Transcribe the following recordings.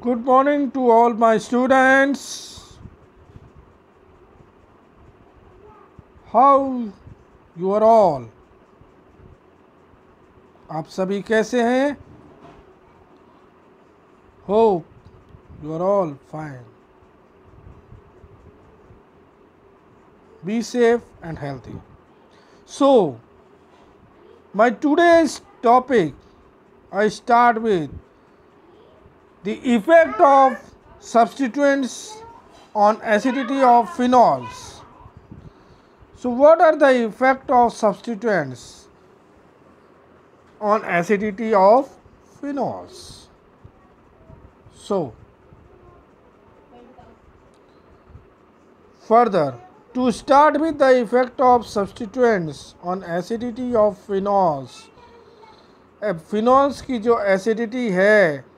Good morning to all my students. How you are all? आप सभी कैसे हैं? Hope you are all fine. Be safe and healthy. So, my today's topic, I start with the effect of substituents on acidity of phenols. So, what are the effect of substituents on acidity of phenols? So, further, to start with the effect of substituents on acidity of phenols, phenols की जो acidity है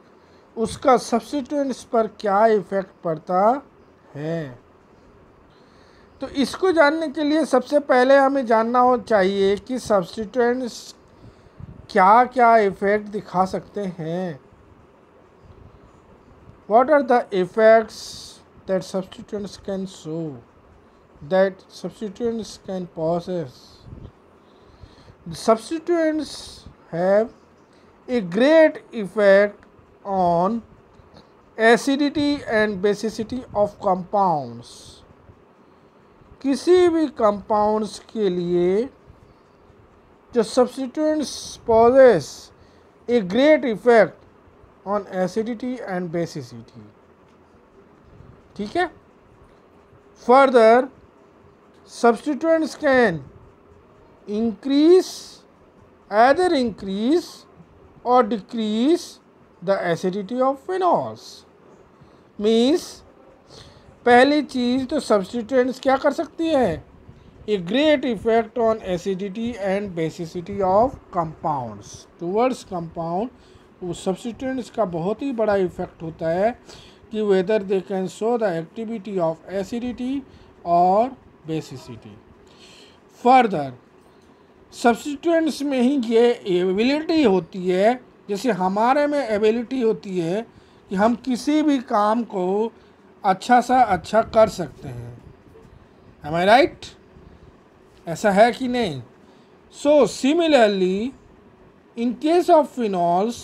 उसका substituents पर क्या effect पड़ता है। तो इसको जानने के लिए सबसे पहले हमें जानना हो चाहिए कि सब्स्टिट्यूएंट्स क्या क्या इफ़ेक्ट दिखा सकते हैं। What are the effects that substituents can show, that substituents can possess? Substituents have a great effect on acidity and basicity of compounds. किसी भी compounds के लिए जो substituents possess a great effect on acidity and basicity. ठीक है? Further, substituents can either increase or decrease the acidity of phenols. Means पहली चीज़ तो substituents क्या कर सकती है, a great effect on acidity and basicity of compounds. Towards compound वो substituents का बहुत ही बड़ा इफेक्ट होता है कि whether they can show the activity of acidity or basicity. Further, substituents में ही ये एबिलिटी होती है, जैसे हमारे में एबिलिटी होती है कि हम किसी भी काम को अच्छा सा अच्छा कर सकते हैं। Am I right? ऐसा है कि नहीं? So similarly in case of phenols,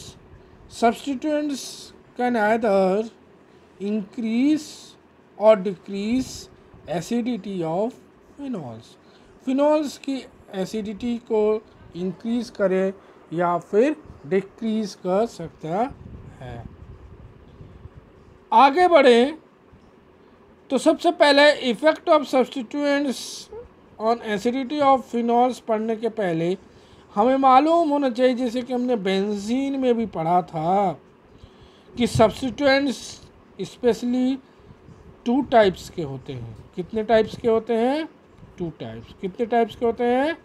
substituents can either increase और decrease acidity of phenols. Phenols की एसिडिटी को इंक्रीज करे या फिर डिक्रीज कर सकता है। आगे बढ़ें तो सबसे पहले effect of substituents on acidity of phenols पढ़ने के पहले हमें मालूम होना चाहिए, जैसे कि हमने बेंजीन में भी पढ़ा था, कि सब्स्टिट्यूएंट्स स्पेशली 2 टाइप्स के होते हैं। कितने टाइप्स के होते हैं? 2 टाइप्स। कितने टाइप्स के होते हैं?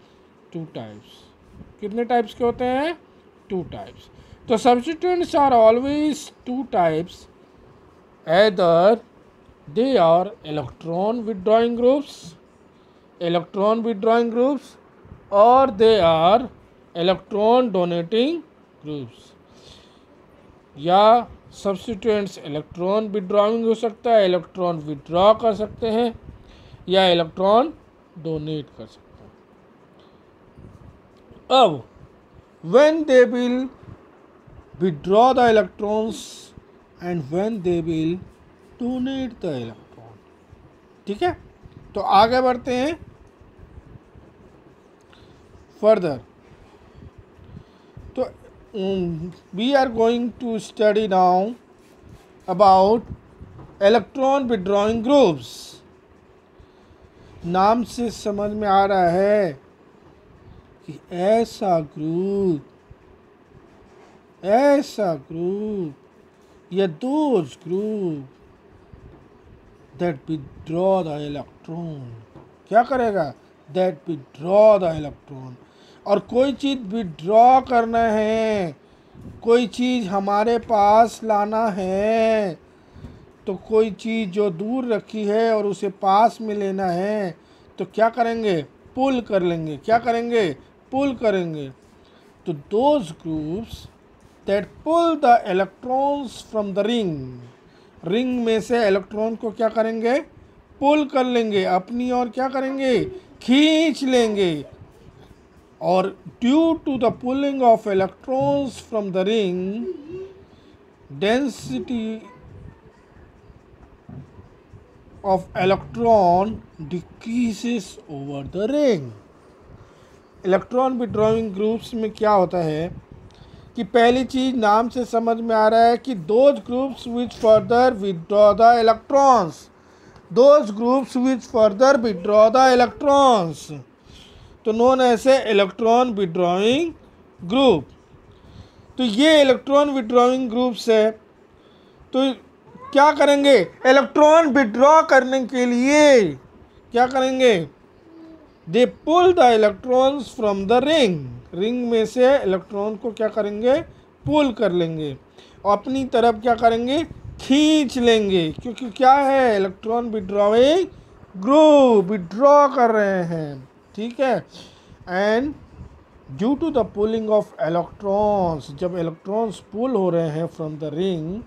2 टाइप्स। कितने टाइप्स के होते हैं? 2 टाइप्स। तो substituents are always 2 types, either they are electron withdrawing groups or they are electron donating groups. या सब्स्टिट्यूएंट्स इलेक्ट्रॉन विड्रॉइंग हो सकता है, इलेक्ट्रॉन विड्रॉ कर सकते हैं, या इलेक्ट्रॉन डोनेट कर सकते हैं। अब when they will withdraw the electrons and when they will donate the electron. ठीक है, तो आगे बढ़ते हैं फर्दर। तो we are going to study now about electron withdrawing groups. नाम से समझ में आ रहा है कि ऐसा ग्रुप या those group that withdraw the electron, क्या करेगा? That withdraw the electron. और कोई चीज़ विथड्रॉ करना है, कोई चीज़ हमारे पास लाना है, तो कोई चीज़ जो दूर रखी है और उसे पास में लेना है, तो क्या करेंगे? पुल कर लेंगे। क्या करेंगे? पुल करेंगे। तो those groups that pull the electrons from the ring. Ring में से इलेक्ट्रॉन को क्या करेंगे, पुल कर लेंगे, अपनी ओर क्या करेंगे, खींच लेंगे। और due to the pulling of electrons from the ring, density of electron decreases over the ring। Electron withdrawing groups में क्या होता है कि पहली चीज नाम से समझ में आ रहा है कि those groups which further withdraw the electrons, those groups which further withdraw the electrons, तो नोन ऐसे इलेक्ट्रॉन विड्रॉइंग ग्रुप। तो ये इलेक्ट्रॉन विड्रॉइंग ग्रुप्स है। तो क्या करेंगे, इलेक्ट्रॉन विड्रॉ करने के लिए क्या करेंगे, they pull the electrons from the ring. Ring में से इलेक्ट्रॉन को क्या करेंगे, पुल कर लेंगे और अपनी तरफ क्या करेंगे, खींच लेंगे। क्योंकि क्या है, इलेक्ट्रॉन विड्रॉइंग ग्रुप विड्रॉ कर रहे हैं, ठीक है। And due to the pulling of electrons, जब इलेक्ट्रॉन्स पुल हो रहे हैं फ्रॉम द रिंग,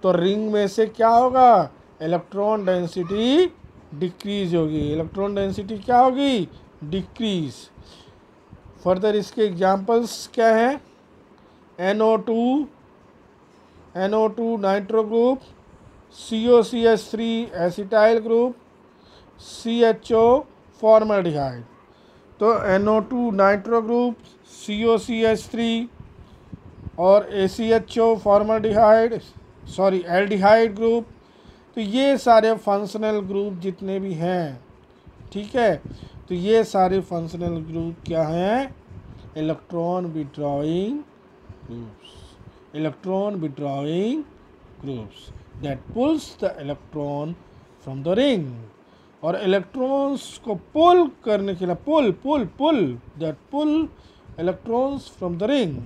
तो रिंग में से क्या होगा, इलेक्ट्रॉन डेंसिटी डिक्रीज होगी। इलेक्ट्रॉन डेंसिटी क्या होगी, डिक्रीज। फर्दर इसके एग्जांपल्स क्या हैं, NO2 nitro group, COCH3 acetyl group, CHO formaldehyde. तो NO2 नाइट्रो ग्रुप, COCH3 और ACHO formaldehyde, sorry aldehyde group. तो ये सारे फंक्शनल ग्रुप जितने भी हैं, ठीक है, तो ये सारे फंक्शनल ग्रुप क्या हैं, electron withdrawing groups, electron withdrawing groups that pulls the electron from the ring. और इलेक्ट्रॉन्स को पुल करने के लिए, pull that pull electrons from the ring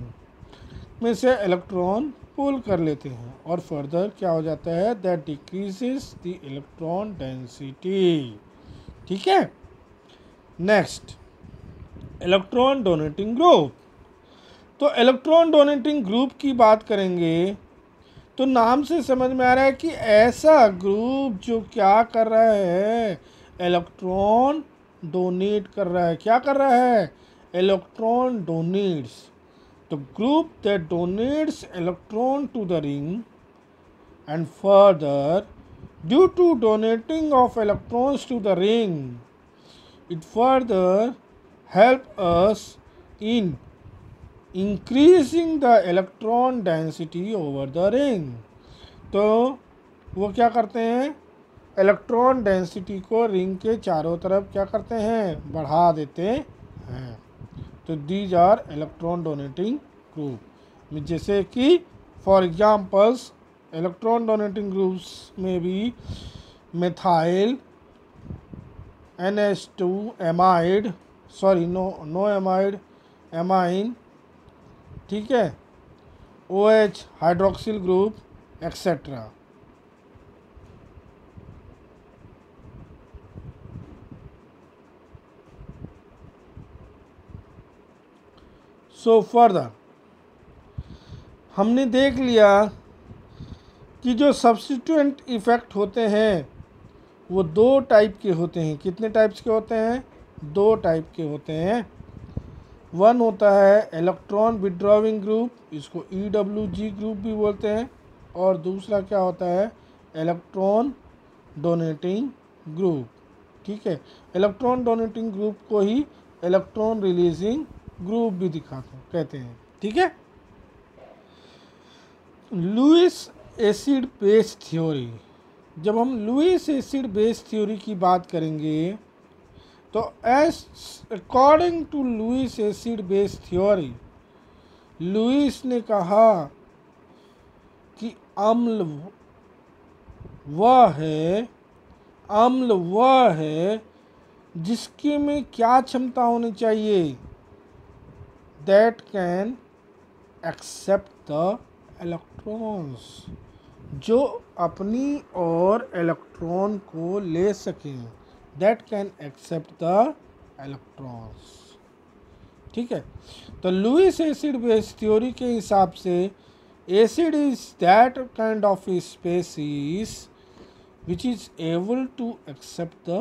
में से इलेक्ट्रॉन पुल कर लेते हैं। और फर्दर क्या हो जाता है, that decreases the electron density, ठीक है। Next, electron donating group. तो इलेक्ट्रॉन डोनेटिंग ग्रुप की बात करेंगे तो नाम से समझ में आ रहा है कि ऐसा ग्रुप जो क्या कर रहा है, इलेक्ट्रॉन डोनेट कर रहा है। क्या कर रहा है, electron donates. The group that donates electron to the ring, and further, due to donating of electrons to the ring, it further help us in increasing the electron density over the ring। तो वो क्या करते हैं, electron density को ring के चारों तरफ क्या करते हैं, बढ़ा देते हैं। तो these are electron donating group. जैसे कि for examples electron donating groups में भी methyl, NH2 amide, sorry no amide, amine, ठीक है, OH hydroxyl group etcetera. So further हमने देख लिया कि जो सब्स्टिट्यूएंट इफ़ेक्ट होते हैं वो दो टाइप के होते हैं। कितने टाइप्स के होते हैं, दो टाइप के होते हैं। वन होता है इलेक्ट्रॉन विड्रॉविंग ग्रुप, इसको EWG ग्रुप भी बोलते हैं। और दूसरा क्या होता है, इलेक्ट्रॉन डोनेटिंग ग्रुप, ठीक है। इलेक्ट्रॉन डोनेटिंग ग्रुप को ही इलेक्ट्रॉन रिलीजिंग ग्रुप भी कहते हैं, ठीक है। लुईस एसिड बेस थ्योरी, जब हम लुईस एसिड बेस थ्योरी की बात करेंगे तो according to Lewis acid base theory, Lewis ने कहा कि अम्ल वह है जिसके में क्या क्षमता होनी चाहिए, that can accept the electrons, जो अपनी ओर इलेक्ट्रॉन को ले सकें, that can accept the electrons, ठीक है। तो लुईस एसिड बेस थ्योरी के हिसाब से Acid is that kind of a species which is able to accept the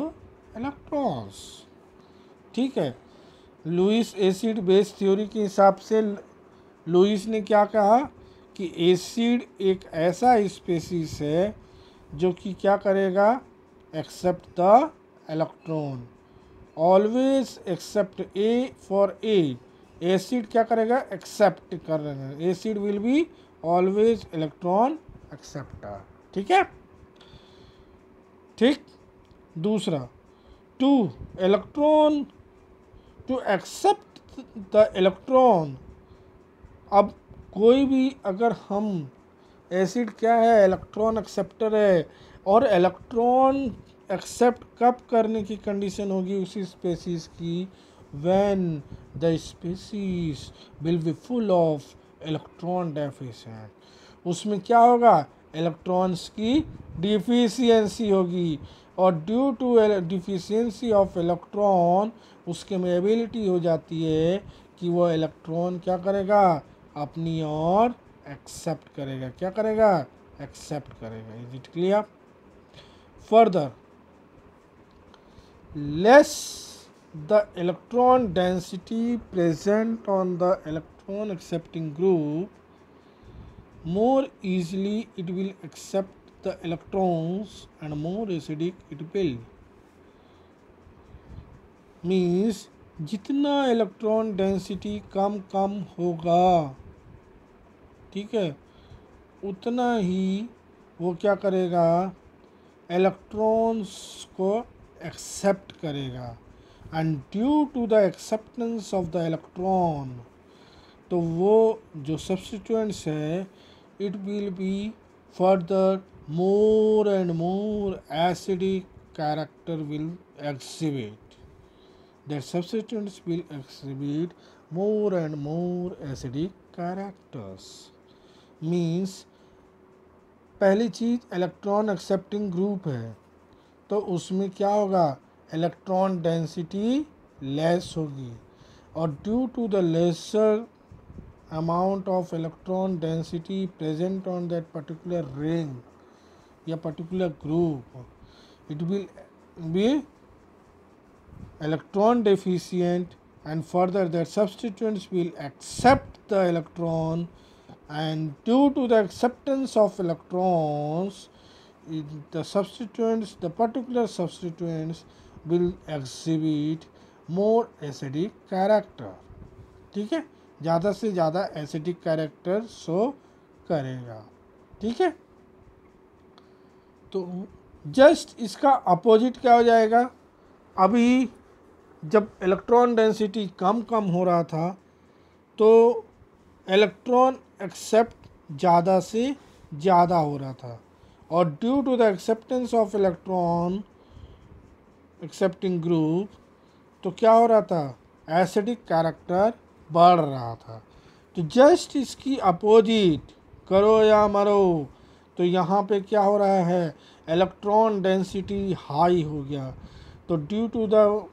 electrons. ठीक है, लुईस एसिड बेस थ्योरी के हिसाब से लुईस ने क्या कहा कि एसिड एक ऐसा स्पेसीज है जो कि क्या करेगा, accept the electron, always accept a for a. Acid क्या करेगा, एक्सेप्ट कर रहे हैं, acid will be always electron acceptor. ठीक है, ठीक। दूसरा, to electron to accept the electron. अब कोई भी अगर हम एसिड क्या है, इलेक्ट्रॉन एक्सेप्टर है, और इलेक्ट्रॉन एक्सेप्ट कब करने की कंडीशन होगी उसी स्पेसीज की, when the species will be full of electron deficient. उसमें क्या होगा, इलेक्ट्रॉन्स की डिफिशियंसी होगी, और due to deficiency of electron उसके में एबिलिटी हो जाती है कि वो इलेक्ट्रॉन क्या करेगा, अपनी ओर एक्सेप्ट करेगा। क्या करेगा, एक्सेप्ट करेगा। Is it clear? Further, less the electron density present on the electron accepting group, more easily it will accept the electrons and more acidic it will। Means जितना इलेक्ट्रॉन डेंसिटी कम कम होगा, ठीक है, उतना ही वो क्या करेगा, इलेक्ट्रॉन्स को एक्सेप्ट करेगा। And due to the acceptance of the electron, तो वो जो सब्स्टिट्यूएंट्स है, it will be further more and more acidic character will exhibit. That substituents will exhibit more and more acidic characters. Means पहली चीज़ electron accepting group है, तो उसमें क्या होगा, इलेक्ट्रॉन डेंसिटी लेस होगी, और due to the lesser amount of electron density present on that particular ring या particular group, it will be electron deficient, and further that substituents will accept the electron, and due to the acceptance of electrons, the substituents, the particular substituents will exhibit more acidic character। ठीक है, ज़्यादा से ज़्यादा acidic character show करेगा। ठीक है, तो just इसका अपोजिट क्या हो जाएगा, अभी जब इलेक्ट्रॉन डेंसिटी कम कम हो रहा था तो इलेक्ट्रॉन एक्सेप्ट ज़्यादा से ज़्यादा हो रहा था, और due to the acceptance of electron accepting group, तो क्या हो रहा था, एसिडिक कैरेक्टर बढ़ रहा था। तो जस्ट इसकी अपोजिट, करो या मरो, तो यहाँ पे क्या हो रहा है, इलेक्ट्रॉन डेंसिटी हाई हो गया। तो due to the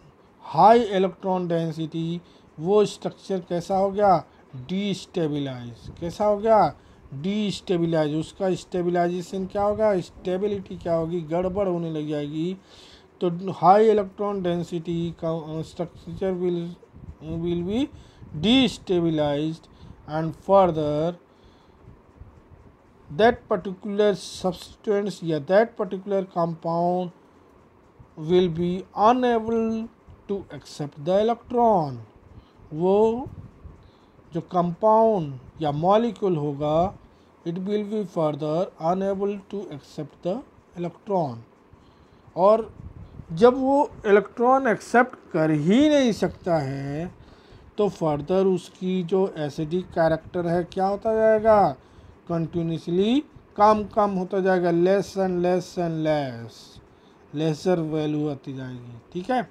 high electron density वो स्ट्रक्चर कैसा हो गया, डीस्टेबिलाइज। कैसा हो गया, डीस्टेबिलाइज। उसका स्टेबिलाइजेशन क्या होगा, स्टेबिलिटी क्या होगी, गड़बड़ होने लग जाएगी। तो हाई इलेक्ट्रॉन डेंसिटी का structure will be destabilized, and further that particular substance या that particular compound will be unable to accept the electron। वो जो compound या molecule होगा, it will be further unable to accept the electron। और जब वो electron accept कर ही नहीं सकता है, तो फर्दर उसकी जो एसिडिक कैरेक्टर है क्या होता जाएगा, कंटिन्यूसली कम कम होता जाएगा, less and less and less, lesser value आती जाएगी। ठीक है,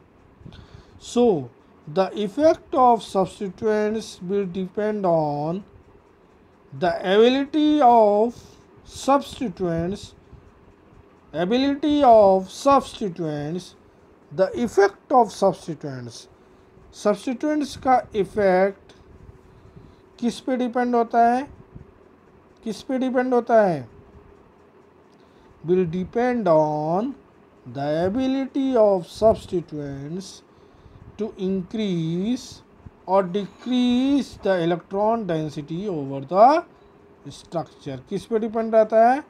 so the effect of substituents will depend on the ability of substituents, the effect of substituents. Substituents का इफ़ेक्ट किस पे डिपेंड होता है, किस पे डिपेंड होता है? Will depend on the ability of substituents to increase और decrease the electron density over the structure. किस पे डिपेंड रहता है?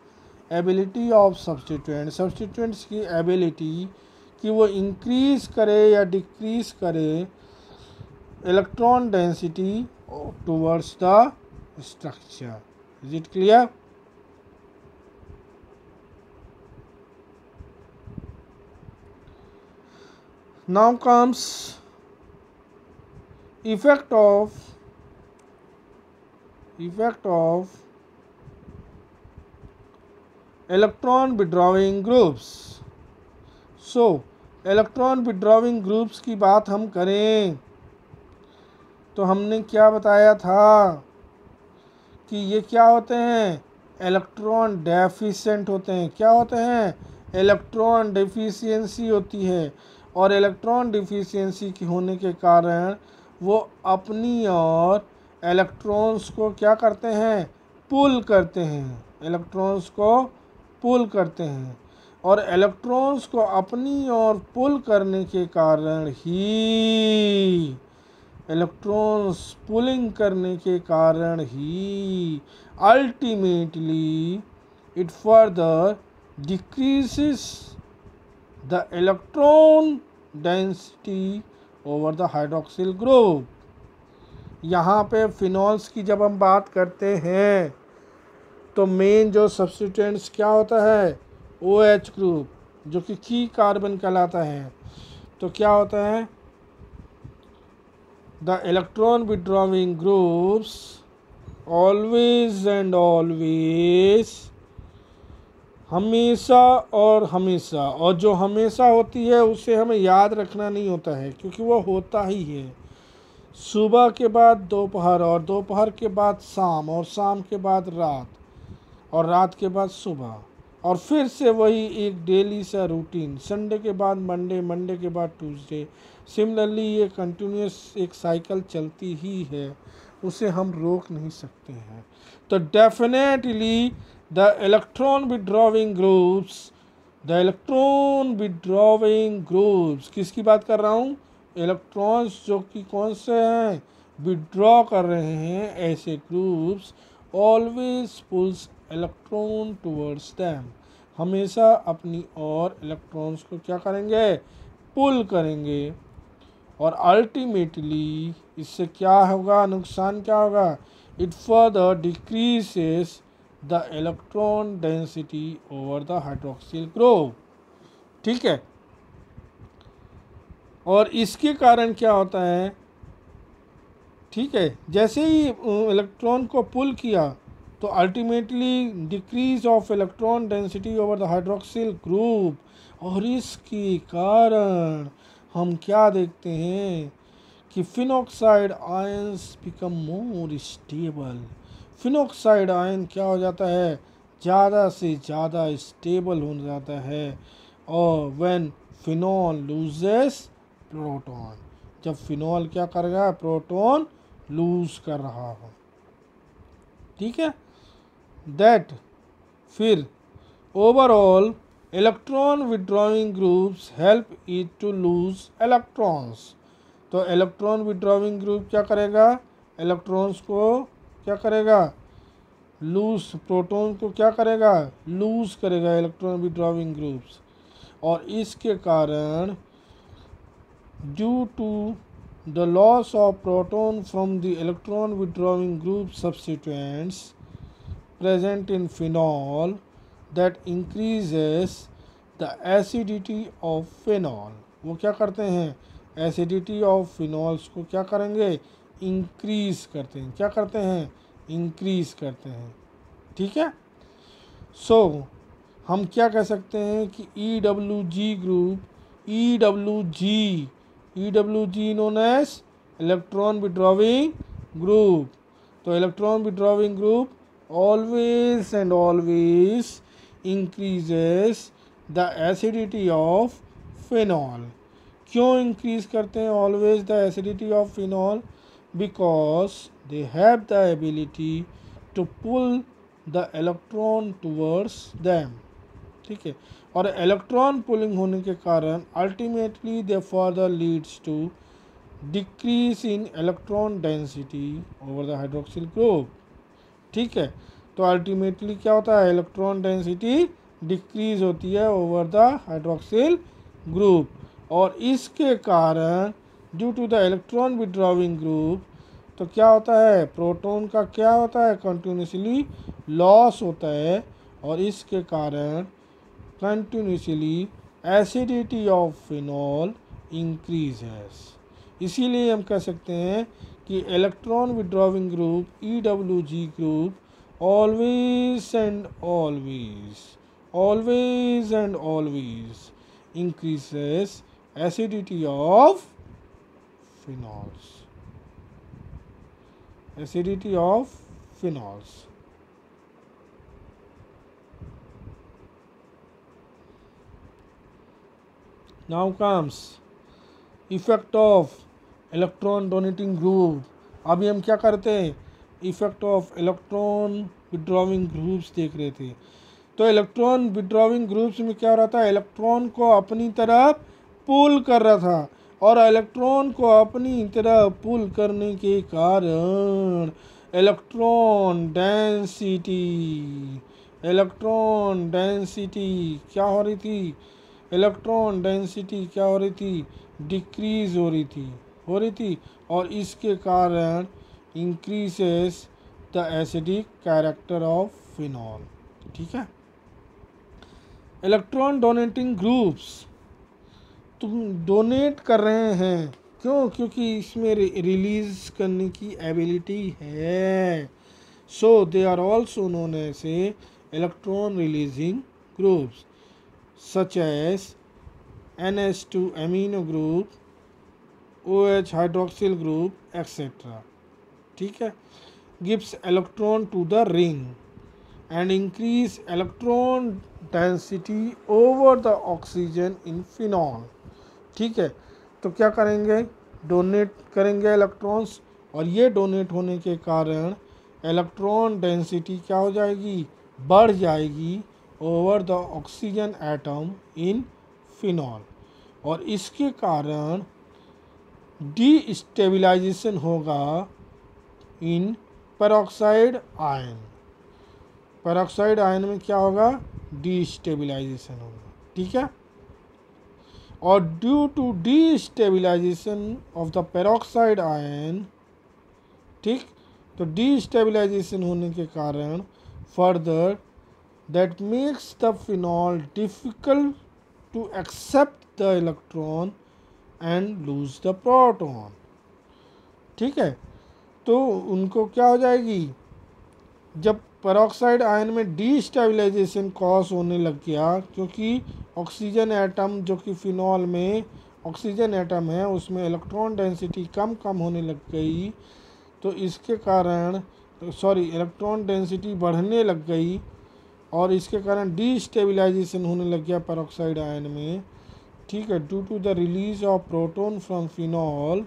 एबिलिटी ऑफ सब्स्टिट्यूएंट्स की एबिलिटी कि वो इंक्रीज करे या डिक्रीज करे electron density towards the structure. Is it clear? Now comes effect of electron withdrawing groups। So electron withdrawing groups की बात हम करें तो हमने क्या बताया था कि ये क्या होते हैं? इलेक्ट्रॉन डेफिशिएंट होते हैं। क्या होते हैं? इलेक्ट्रॉन डेफिशिएंसी होती है, और इलेक्ट्रॉन डिफिशियंसी की होने के कारण वो अपनी और इलेक्ट्रॉन्स को क्या करते हैं? पुल करते हैं। इलेक्ट्रॉन्स को पुल करते हैं, और इलेक्ट्रॉन्स को अपनी ओर पुल करने के कारण ही इलेक्ट्रॉन्स पुलिंग करने के कारण ही ultimately it further decreases the electron density over the hydroxyl group. यहाँ पे फिनॉल्स की जब हम बात करते हैं तो मेन जो सब्स्टिट्यूएंट्स क्या होता है? OH ग्रुप, जो कि कार्बन कहलाता है। तो क्या होता है? The electron withdrawing groups always and always, हमेशा और जो हमेशा होती है उसे हमें याद रखना नहीं होता है, क्योंकि वो होता ही है। सुबह के बाद दोपहर, और दोपहर के बाद शाम, और शाम के बाद रात, और रात के बाद सुबह, और फिर से वही एक डेली सा रूटीन। संडे के बाद मंडे, मंडे के बाद ट्यूसडे। सिमिलरली ये कंटिन्यूस एक साइकिल चलती ही है, उसे हम रोक नहीं सकते हैं। तो definitely the electron withdrawing groups, किसकी बात कर रहा हूँ? इलेक्ट्रॉन्स जो कि कौन से हैं? विड्रॉ कर रहे हैं, ऐसे groups always pulls electron towards them, हमेशा अपनी ओर इलेक्ट्रॉन्स को क्या करेंगे? पुल करेंगे। और अल्टीमेटली इससे क्या होगा? नुकसान क्या होगा? It further decreases the electron density over the hydroxyl group. ठीक है, और इसके कारण क्या होता है? ठीक है, जैसे ही इलेक्ट्रॉन को पुल किया तो ultimately decrease of electron density over the hydroxyl group, और इसके कारण हम क्या देखते हैं कि phenoxide ions become more stable. Phenoxide ion क्या हो जाता है? ज़्यादा से ज़्यादा स्टेबल हो जाता है। और व्हेन फिनॉल लूजेस प्रोटॉन, जब फिनॉल क्या कर रहा है? प्रोटॉन लूज कर रहा हो। ठीक है, दैट फिर overall electron withdrawing groups help it to lose electrons. तो इलेक्ट्रॉन विड्रॉइंग ग्रुप क्या करेगा? इलेक्ट्रॉन्स को क्या करेगा? लूज, प्रोटॉन को क्या करेगा? लूज करेगा इलेक्ट्रॉन विड्रॉइंग ग्रुप्स। और इसके कारण due to the loss of proton from the electron withdrawing group substituents present in phenol that increases the acidity of phenol। वो क्या करते हैं? एसिडिटी ऑफ फिनॉल्स को क्या करेंगे? इंक्रीज करते हैं। क्या करते हैं? इंक्रीज करते हैं। ठीक है, सो हम क्या कह सकते हैं कि EWG group, EWG known as electron withdrawing group. तो electron withdrawing group always and always increases the acidity of phenol। क्यों increase करते हैं always the acidity of phenol? Because they have the ability to pull the electron towards them, ठीक है। और electron pulling होने के कारण ultimately they further leads to decrease in electron density over the hydroxyl group, ठीक है। तो ultimately क्या होता है, इलेक्ट्रॉन डेंसिटी डिक्रीज होती है ओवर द हाइड्रोक्सिल ग्रुप, और इसके कारण due to the electron withdrawing group तो क्या होता है, प्रोटॉन का क्या होता है, कंटिन्यूसली लॉस होता है, और इसके कारण continuously acidity of phenol increases. इसीलिए हम कह सकते हैं कि electron withdrawing group EWG group always and always increases acidity of phenols. Acidity of phenols. Now comes effect of electron donating group. अभी हम क्या करते हैं, effect of electron withdrawing groups देख रहे थे। तो इलेक्ट्रॉन विड्रॉविंग ग्रुप्स में क्या हो रहा था, इलेक्ट्रॉन को अपनी तरफ पुल कर रहा था, और इलेक्ट्रॉन को अपनी तरफ पुल करने के कारण इलेक्ट्रॉन डेंसिटी क्या हो रही थी, इलेक्ट्रॉन डेंसिटी क्या हो रही थी, डिक्रीज हो रही थी, और इसके कारण increases the acidic character of phenol, ठीक है। इलेक्ट्रॉन डोनेटिंग ग्रुप्स तुम डोनेट कर रहे हैं, क्यों, क्योंकि इसमें रिलीज करने की एबिलिटी है, so they are also known as electron releasing groups such as NH2 amino group, OH hydroxyl group etc, ठीक है। gives electron to the ring and increase electron density over the oxygen in phenol, ठीक है। तो क्या करेंगे, donate करेंगे electrons, और ये डोनेट होने के कारण इलेक्ट्रॉन डेंसिटी क्या हो जाएगी, बढ़ जाएगी over the oxygen atom in phenol, और इसके कारण डीस्टेबिलाइजेशन होगा in peroxide ion. Peroxide ion में क्या होगा, डीस्टेबिलाइजेशन होगा, ठीक है। और due to destabilization of the peroxide ion, ठीक, तो डीस्टेबिलाइजेशन होने के कारण further that makes the phenol difficult to accept the electron and lose the proton, ठीक है। तो उनको क्या हो जाएगी, जब पेरोक्साइड आयन में डीस्टेबिलाइजेशन कॉज होने लग गया, क्योंकि ऑक्सीजन एटम जो कि फिनॉल में ऑक्सीजन एटम है उसमें इलेक्ट्रॉन डेंसिटी कम होने लग गई, तो इसके कारण इलेक्ट्रॉन डेंसिटी बढ़ने लग गई, और इसके कारण डीस्टेबिलाइजेशन होने लग गया पेरोक्साइड आयन में, ठीक है, due to the release of proton from phenol,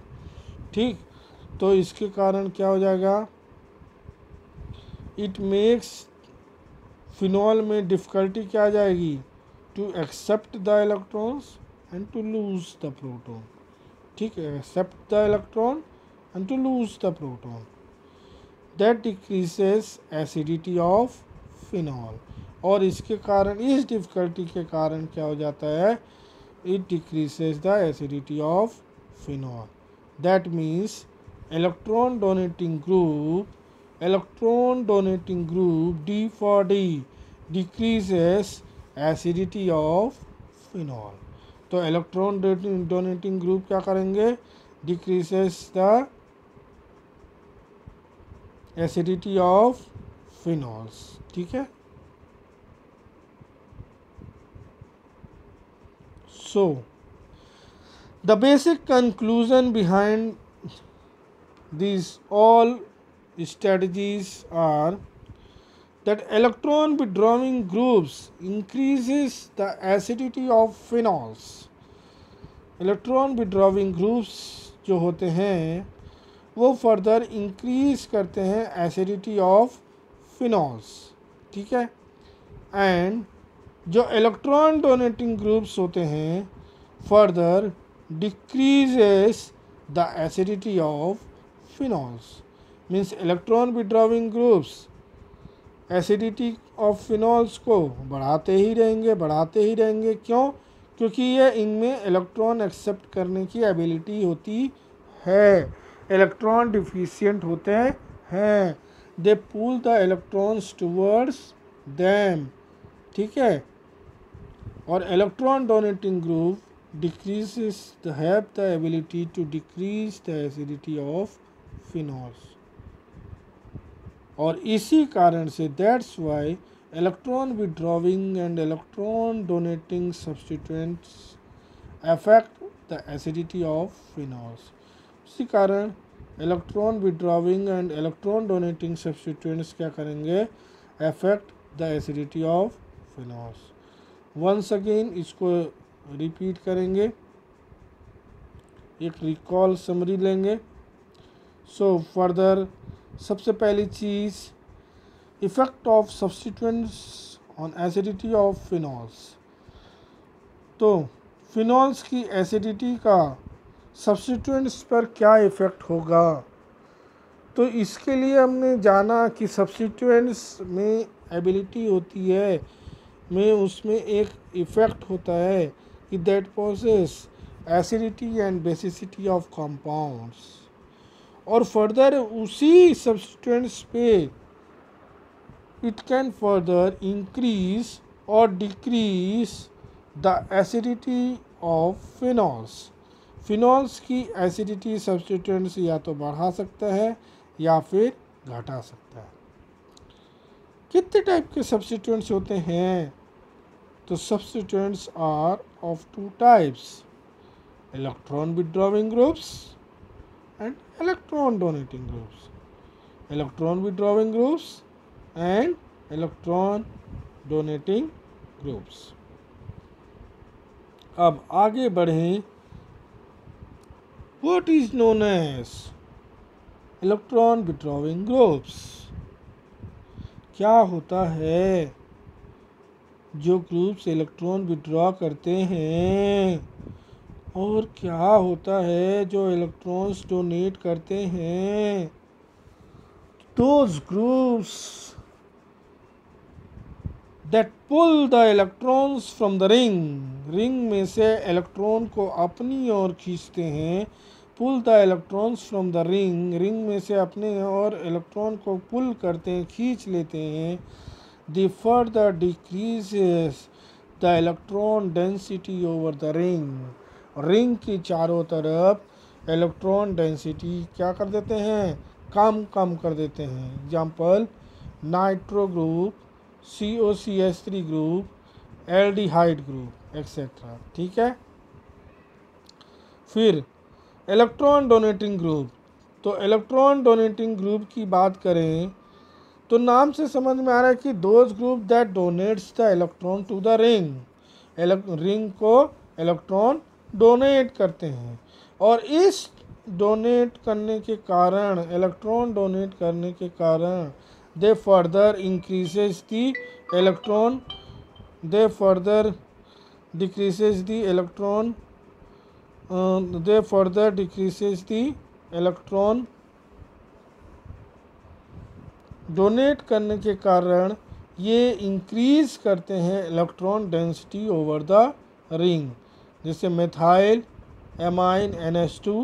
ठीक। तो इसके कारण क्या हो जाएगा, इट मेक्स फिनॉल में डिफ़िकल्टी क्या आ जाएगी, to accept the electrons and to lose the proton, ठीक है, accept the electron and to lose the proton, that decreases acidity of phenol, और इसके कारण, इस डिफ़िकल्टी के कारण क्या हो जाता है, it decreases the acidity of phenol, that means electron donating group D for D decreases acidity of phenol। तो इलेक्ट्रॉन डोनेटिंग ग्रुप क्या करेंगे, decreases the acidity of phenols, ठीक है। So the basic conclusion behind these all strategies are that electron withdrawing groups increases the acidity of phenols। Electron withdrawing groups जो होते हैं वो further increase करते हैं एसिडिटी ऑफ फिनॉल्स, ठीक है। एंड जो इलेक्ट्रॉन डोनेटिंग ग्रुप्स होते हैं further decreases the acidity of phenols, means electron withdrawing groups acidity of phenols को बढ़ाते ही रहेंगे। क्यों? क्योंकि ये इनमें इलेक्ट्रॉन एक्सेप्ट करने की एबिलिटी होती है, इलेक्ट्रॉन डिफिशिएंट होते हैं, they pull the electrons towards them, ठीक है। और electron donating group decreases have the ability to decrease the acidity of phenols, और इसी कारण से that's why electron withdrawing and electron donating substituents affect the acidity of phenols. इसी कारण electron withdrawing and electron donating substituents क्या करेंगे? Affect the acidity of phenols. Once again इसको repeat करेंगे, एक रिकॉल समरी लेंगे। सो फर्दर सबसे पहली चीज़ effect of substituents on acidity of phenols. तो फिनॉल्स की एसिडिटी का सब्स्टिट्यूएंट्स पर क्या इफ़ेक्ट होगा? तो इसके लिए हमने जाना कि सब्स्टिट्यूएंट्स में एबिलिटी होती है, में उसमें एक इफ़ेक्ट होता है कि that possess acidity and basicity of compounds, और फर्दर उसी सब्स्टिट्यूएंट्स पे इट कैन फर्दर इंक्रीज और decrease the acidity of phenols. Phenols की एसिडिटी सब्स्टिट्यूएंट्स या तो बढ़ा सकता है या फिर घटा सकता है। कितने टाइप के सब्स्टिट्यूएंट्स होते हैं? तो substituents are of two types, electron withdrawing groups and electron donating groups, electron withdrawing groups and electron donating groups. अब आगे बढ़ें, what is known as electron withdrawing groups. क्या होता है? जो ग्रुप्स इलेक्ट्रॉन विड्रॉ करते हैं, और क्या होता है जो इलेक्ट्रॉन्स डोनेट करते हैं? Those groups that pull the electrons from the ring में से इलेक्ट्रॉन को अपनी ओर खींचते हैं। Pull the electrons from the ring में से अपने और इलेक्ट्रॉन को पुल करते हैं, खींच लेते हैं। They further decreases the electron density over the ring. Ring की चारों तरफ इलेक्ट्रॉन डेंसिटी क्या कर देते हैं? कम कर देते हैं। Example nitro group, COCH3 group, aldehyde group etcetera, ठीक है। फिर इलेक्ट्रॉन डोनेटिंग ग्रुप। तो इलेक्ट्रॉन डोनेटिंग ग्रुप की बात करें तो नाम से समझ में आ रहा है कि those group that donates the electron to the ring, ring को इलेक्ट्रॉन डोनेट करते हैं, और इस डोनेट करने के कारण, इलेक्ट्रॉन डोनेट करने के कारण they further increases the electron, they further decreases the electron, they further decreases the electron. Donate करने के कारण ये इंक्रीज करते हैं electron density over the ring, जैसे methyl, amine, NH2,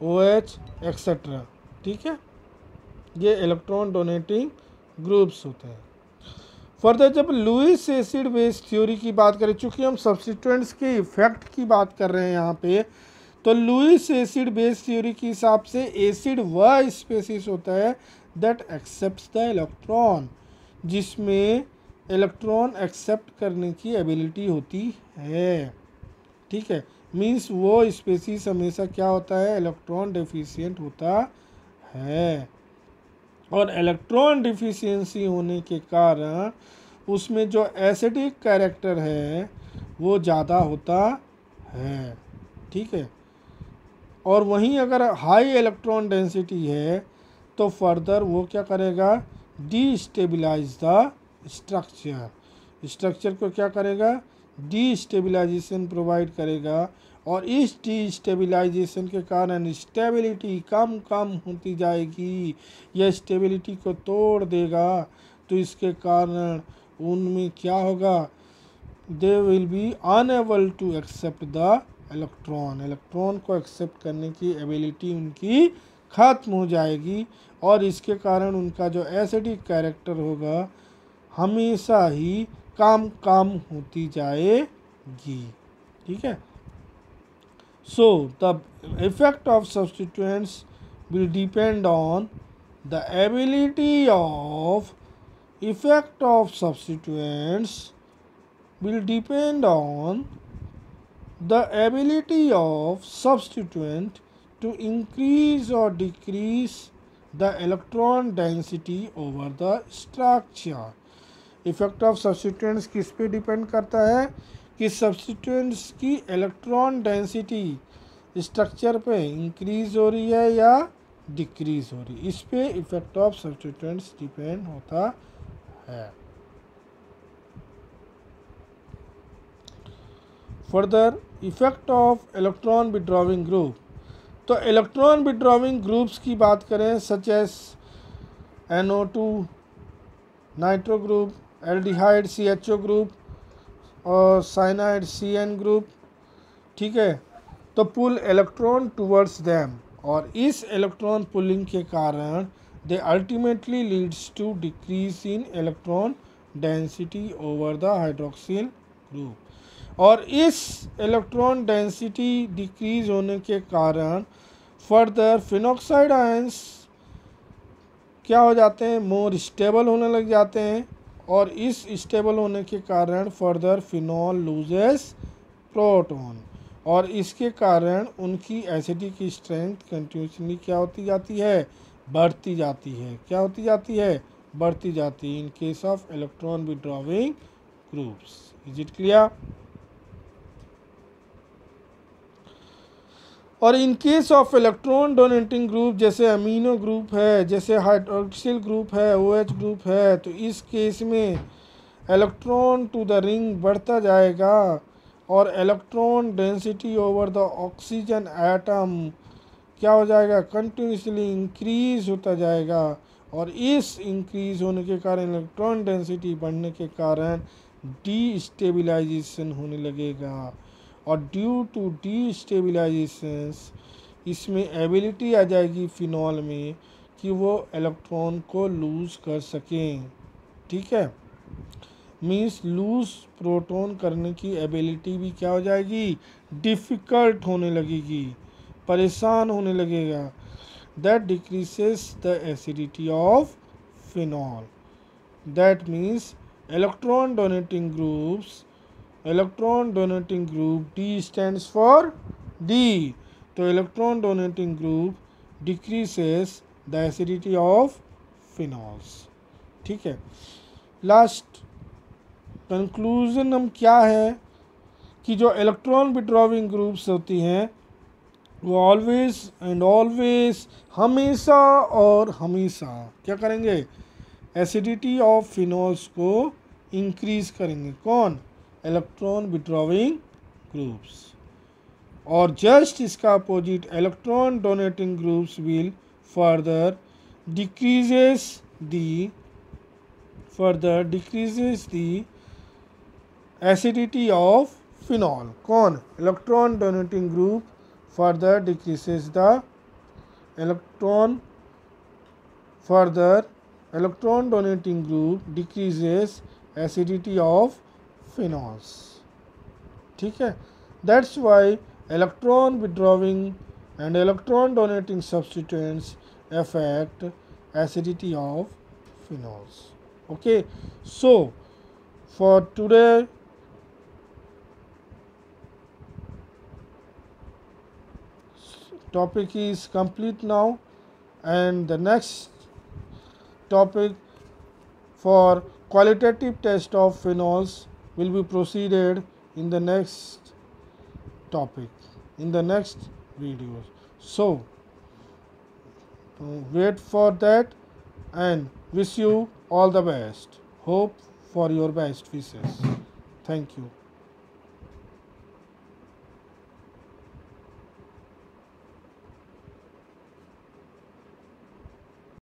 OH etcetera, ठीक है। ये इलेक्ट्रॉन डोनेटिंग ग्रुप्स होते हैं। फर्दर जब लुईस एसिड बेस थ्योरी की बात करें, चूँकि हम सब्स्टिट्यूएंट्स के इफेक्ट की बात कर रहे हैं यहाँ पे, तो लुईस एसिड बेस थ्योरी के हिसाब से एसिड वह स्पेसीज होता है दैट एक्सेप्ट्स द इलेक्ट्रॉन, जिसमें इलेक्ट्रॉन एक्सेप्ट करने की एबिलिटी होती है, ठीक है। मीन्स वो स्पेसीज हमेशा क्या होता है? इलेक्ट्रॉन डेफिशिएंट होता है, और इलेक्ट्रॉन डिफिशियंसी होने के कारण उसमें जो एसिडिक कैरेक्टर है वो ज़्यादा होता है, ठीक है। और वहीं अगर हाई इलेक्ट्रॉन डेंसिटी है तो फर्दर वो क्या करेगा? डीस्टेबिलाइज द स्ट्रक्चर को क्या करेगा, डीस्टेबिलाइजेशन प्रोवाइड करेगा, और इस डीस्टेबिलाइजेशन के कारण स्टेबिलिटी कम कम होती जाएगी, यह स्टेबिलिटी को तोड़ देगा, तो इसके कारण उनमें क्या होगा, they will be unable to accept the electron को एक्सेप्ट करने की एबिलिटी उनकी खत्म हो जाएगी, और इसके कारण उनका जो एसिडिक कैरेक्टर होगा हमेशा ही कम कम होती जाएगी। ठीक है। So the effect of substituents will depend on the ability of effect of substituents will depend on the ability of substituent to increase or decrease the electron density over the structure. Effect of substituents किस पे depend करता है, कि substituents की electron density structure पे increase हो रही है या डिक्रीज हो रही है, इस पे इफेक्ट ऑफ सब्स्टिट्यूएंट्स डिपेंड होता है। Further effect of electron withdrawing group, तो इलेक्ट्रॉन विड्रॉविंग ग्रुप्स की बात करें, such as NO2 nitro group, aldehyde CHO group और साइनाइड CN ग्रुप। ठीक है, तो पुल इलेक्ट्रॉन टूवर्ड्स देम, और इस इलेक्ट्रॉन पुलिंग के कारण they ultimately leads to decrease in electron density over the hydroxyl group, और इस इलेक्ट्रॉन डेंसिटी डिक्रीज होने के कारण फर्दर फिनॉक्साइड आयंस क्या हो जाते हैं, मोर स्टेबल होने लग जाते हैं, और इस स्टेबल होने के कारण फर्दर फिनॉल लूजेस प्रोटॉन, और इसके कारण उनकी एसिडिक स्ट्रेंथ कंटिन्यूसली क्या होती जाती है, बढ़ती जाती है। क्या होती जाती है, बढ़ती जाती है in case of electron withdrawing groups. Is it clear? और in case of electron donating group, जैसे अमीनो ग्रुप है, जैसे हाइड्रोक्सिल ग्रुप है, OH ग्रुप है, तो इस केस में इलेक्ट्रॉन टू द रिंग बढ़ता जाएगा, और electron density over the oxygen atom क्या हो जाएगा, कंटिन्यूसली इंक्रीज होता जाएगा, और इस इंक्रीज होने के कारण इलेक्ट्रॉन डेंसिटी बढ़ने के कारण डीस्टेबिलाइजेशन होने लगेगा, और ड्यू टू डीस्टेबिलाइजेशंस इसमें एबिलिटी आ जाएगी फिनॉल में कि वो इलेक्ट्रॉन को लूज़ कर सकें। ठीक है, मीन्स लूज प्रोटॉन करने की एबिलिटी भी क्या हो जाएगी, डिफ़िकल्ट होने लगेगी, परेशान होने लगेगा। That decreases the acidity of phenol, that means electron donating groups, electron donating group D stands for D, तो electron donating group decreases the acidity of phenols. ठीक है, लास्ट कंक्लूजन हम क्या है कि जो इलेक्ट्रॉन विड्रॉविंग ग्रुप्स होती हैं वो ऑलवेज एंड ऑलवेज, हमेशा और हमेशा क्या करेंगे, एसिडिटी ऑफ फिनॉल्स को इंक्रीज करेंगे। कौन, इलेक्ट्रॉन विड्रॉविंग ग्रुप्स। और जस्ट इसका opposite electron donating groups will further decreases the acidity of phenol. कौन, electron donating group further decreases the electron donating group decreases acidity of phenols. ठीक है, that's why electron withdrawing and electron donating substituents affect acidity of phenols. Okay, so for today topic is complete now, and the next topic for qualitative test of phenols will be proceeded in the next topic, in the next video. So wait for that and wish you all the best. Hope for your best wishes. Thank you.